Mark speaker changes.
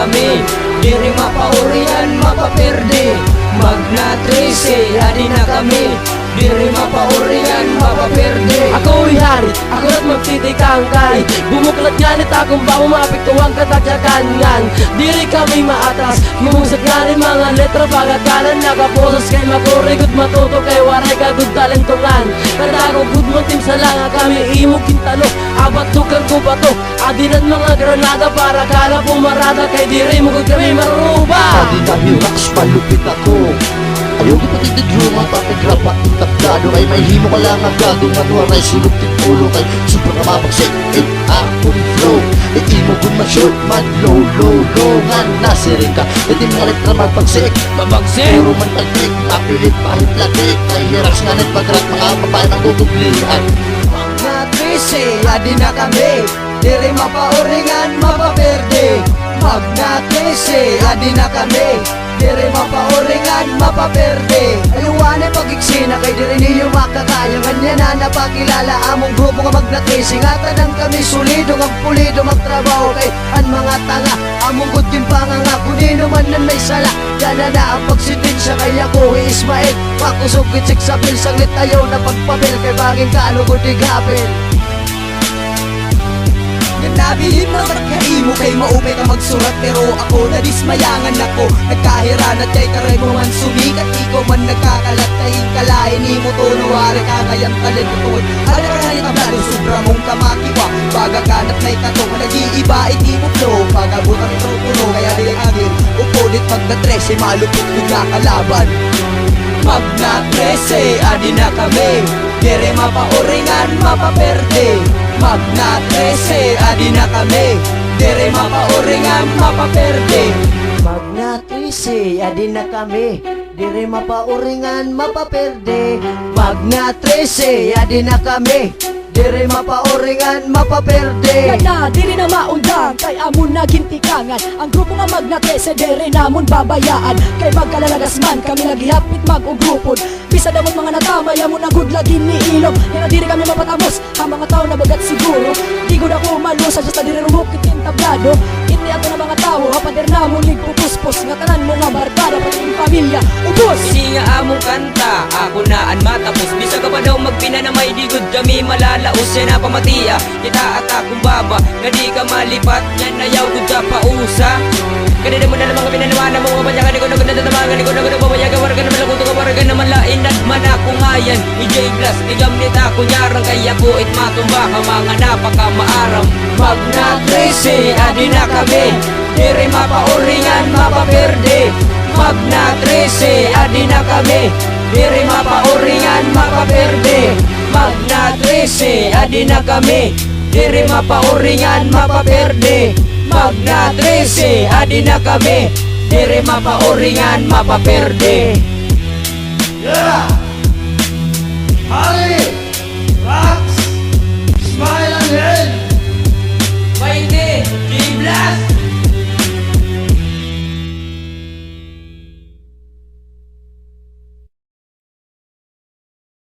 Speaker 1: kami, diri mapauringan mapaperde. Magna 13, adi na kami, diri mapauringan mapaperde.
Speaker 2: Ako'y hari, ako at magtitikangkay. Bumuklat nganit akong bako mapiktuwang katatyakan ngan. Diri kami maatras, kimusag nga rin mga letra. Pagakalan nakaposas kay makurigod matuto kay waray kagod talentungan. Kadakong gudmon tim sa langa kami imog kintalo. Abat tukang ko bato, adinan mga granada para kala pumarada. Kay diri mo kami maruba.
Speaker 3: Adi na relax, malupit ako. Ayaw di patitidruma, papigrap at tablado. Ay may himo ka lang agado, manuaray sulok titulo. Kay super ka mabagsik, akong flow. Imo kung ma-short, man-low nga nasirin ka, hindi mga letra magbagsik. Puro man tagpik, napilit pahit lagik. Ay hirax nga nit pagrat, makapapay ng tutuglihan.
Speaker 1: Magna 13, adi na kami, diri mapauringan mapaperde. Magna 13, adi na kami, diri mapauringan mapaperde. Ayuwane pag-iksina kay diri niyo makakaya. Ganyan na napakilala among grupo nga Magna 13. Ingatan ang kami sulido, ang pulido magtrabaho kay ang mga tanga. Among gudin panganga, kunino man nan may sala. Gana na ang pagsitensya kay ako Ismael. Makusugit siksapil, sanglit ayaw na pagpapel. Kay bangin ka ano gudig hapil. Nabilib na magkaimo kay maupay ka magsurat. Pero ako nadismayangan ako, nagkahiran at kay karay mo man sumikat. Ikaw man nagkakalat kay kalahin ni mo tunuwari ka kayang talentutun. Ada ka na tablado, sobra mong kamakiwa. Baga kanat may katong nag-iiba iti mo flow. Pagabutang ito puno kaya di agil. Upulit Magna 13, malupit nagkakalaban. Magna 13, adi na kami, diri mapauringan mapaperde. Magna 13, adi na kami, diri mapauringan mapaperde. Magna 13, adi na kami, diri mapauringan mapaperde. Magna 13, adi na kami, diri mapauringan mapaperde.
Speaker 4: Kana diri na maundang kay amon nagintikangan. Ang grupo nga Magna 13 diri namon babayaan. Kay magkalalagas man kami nagihapit mag-ugrupod. Bisa damon mga natamay amon nagudlagin ni ilog. Yan diri kami mapatamos ang mga tao na bagat siguro. Di ko na ko malusa just na diri rumukit yung tablado. Hindi ato na mga tao hapader namon ligpupuspos. Nga tanan mo nga barkada pati yung pamilya ubos.
Speaker 1: Hindi nga among kanta, ako na ang matapos. Bisa ka pa daw magpina na may digod kami malalaos. Yan na pamatiya, kita at akong baba. Nga di ka malipat, yan na yaw gud ka pausa. Kanina mo na namang pinanawanan mo mga manya. Kanina ko na nagdadamagan, kanina ko na nagbabayagan. Warga naman ako, tukawarga naman lain at manakungayan. EJ Blas, igamit ako nyarang. Kaya ko it matumba ka mga napakamaaram. Magna 13, adi na kami, diri mapauringan mapaperde. Magna 13, adi na kami, diri mapauringan mapaperde. Magna 13, adi na kami, diri mapauringan mapaperde. Magna 13, adi na kami, diri mapauringan mapaperde.